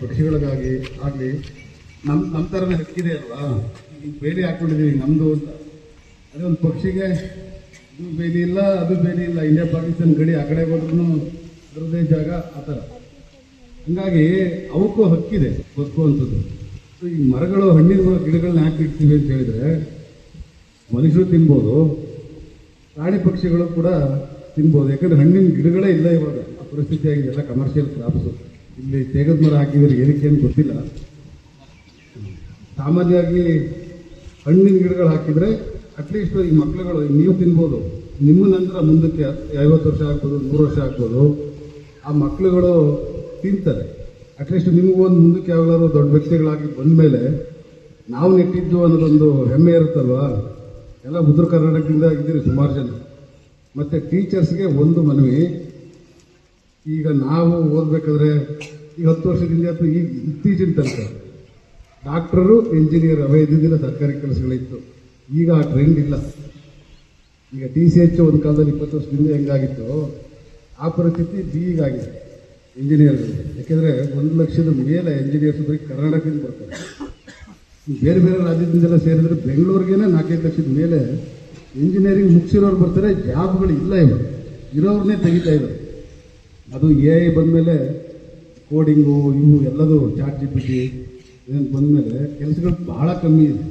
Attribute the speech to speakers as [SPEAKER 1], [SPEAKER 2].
[SPEAKER 1] ಪಕ್ಷಿಗಳಿಗಾಗಿ ಆಗಲಿ ನಮ್ಮ ಥರನೇ ಹಕ್ಕಿದೆ ಅಲ್ವಾ. ಈಗ ಬೇಲಿ ಹಾಕ್ಕೊಂಡಿದ್ದೀವಿ ನಮ್ಮದು ಅಂತ, ಅದೇ ಒಂದು ಪಕ್ಷಿಗೆ ಇದು ಬೇಲಿ ಇಲ್ಲ ಅದು ಬೇಲಿ ಇಲ್ಲ, ಇಂಡಿಯಾ ಪಾಕಿಸ್ತಾನ ಗಡಿ ಆ ಕಡೆ ಹೋದ್ರೂ ಅದರದ್ದೇ ಜಾಗ ಆ ಥರ. ಹಂಗಾಗಿ ಅವಕ್ಕೂ ಹಕ್ಕಿದೆ ಬದುಕುವಂಥದ್ದು. ಈ ಮರಗಳು ಹಣ್ಣಿನ ಗಿಡಗಳನ್ನ ಹಾಕಿರ್ತೀವಿ ಅಂತ ಹೇಳಿದ್ರೆ ಮನುಷ್ಯರು ತಿನ್ಬೋದು, ಪ್ರಾಣಿ ಪಕ್ಷಿಗಳು ಕೂಡ ತಿನ್ಬೋದು. ಯಾಕಂದ್ರೆ ಹಣ್ಣಿನ ಗಿಡಗಳೇ ಇಲ್ಲ ಇವಾಗ, ಆ ಪರಿಸ್ಥಿತಿ ಆಗಿದೆ. ಎಲ್ಲ ಕಮರ್ಷಿಯಲ್ ಕ್ರಾಪ್ಸು. ಇಲ್ಲಿ ತೇಗದ ಮರ ಹಾಕಿದರೆ ಏನಕ್ಕೆ ಏನು ಗೊತ್ತಿಲ್ಲ. ಸಾಮಾನ್ಯವಾಗಿ ಹಣ್ಣಿನ ಗಿಡಗಳು ಹಾಕಿದರೆ ಅಟ್ಲೀಸ್ಟ್ ಈ ಮಕ್ಳುಗಳು ನೀವು ತಿನ್ಬೋದು, ನಿಮ್ಮ ನಂತರ ಮುಂದಕ್ಕೆ 50 ವರ್ಷ ಆಗ್ಬೋದು, 100 ವರ್ಷ ಆಗ್ಬೋದು, ಆ ಮಕ್ಳುಗಳು ತಿಂತಾರೆ. ಅಟ್ಲೀಸ್ಟ್ ನಿಮಗೂ ಒಂದು ಮುಂದಕ್ಕೆ ಯಾವಾಗಲಾದ್ರು ದೊಡ್ಡ ವ್ಯಕ್ತಿಗಳಾಗಿ ಬಂದ ಮೇಲೆ ನಾವು ನೆಟ್ಟಿದ್ದು ಅನ್ನೋದೊಂದು ಹೆಮ್ಮೆ ಇರುತ್ತಲ್ವಾ. ಎಲ್ಲ ಉತ್ತರ ಕರ್ನಾಟಕದಿಂದ ಇದ್ದೀರಿ ಸುಮಾರು ಜನ. ಮತ್ತು ಟೀಚರ್ಸ್ಗೆ ಒಂದು ಮನವಿ, ಈಗ ನಾವು ಓದಬೇಕಾದ್ರೆ ಈಗ 10 ವರ್ಷದಿಂದ ಅಥವಾ ಈಗ ಇತ್ತೀಚಿನ ತನಕ ಡಾಕ್ಟರು ಇಂಜಿನಿಯರ್ ಅವೇ ಇದ್ದಿದ್ದಿಲ್ಲ, ಸರ್ಕಾರಿ ಕೆಲಸಗಳಿತ್ತು. ಈಗ ಆ ಟ್ರೆಂಡ್ ಇಲ್ಲ. ಈಗ TCH ಒಂದು ಕಾಲದಲ್ಲಿ 20 ವರ್ಷದಿಂದ ಹೆಂಗಾಗಿತ್ತು ಆ ಪರಿಸ್ಥಿತಿ ಈಗಾಗಿದೆ ಇಂಜಿನಿಯರ್ಗಳಿಗೆ. ಯಾಕೆಂದರೆ 1 ಲಕ್ಷದ ಮೇಲೆ ಇಂಜಿನಿಯರ್ಸ್ ಬರೀ ಕರ್ನಾಟಕದಿಂದ ಬರ್ತಾರೆ. ಬೇರೆ ಬೇರೆ ರಾಜ್ಯದಿಂದೆಲ್ಲ ಸೇರಿದ್ರೆ ಬೆಂಗಳೂರಿಗೇ 4-5 ಲಕ್ಷದ ಮೇಲೆ ಇಂಜಿನಿಯರಿಂಗ್ ಮುಗಿಸಿರೋರು ಬರ್ತಾರೆ. ಜಾಬ್ಗಳು ಇಲ್ಲ, ಇರೋರನ್ನೇ ತೆಗಿತಾ ಇದ್ದಾರೆ. ಅದು AI ಬಂದಮೇಲೆ ಕೋಡಿಂಗು ಇವು ಎಲ್ಲದೂ ChatGPT ಏನು ಬಂದಮೇಲೆ ಕೆಲಸಗಳು ಭಾಳ ಕಮ್ಮಿ ಇದೆ.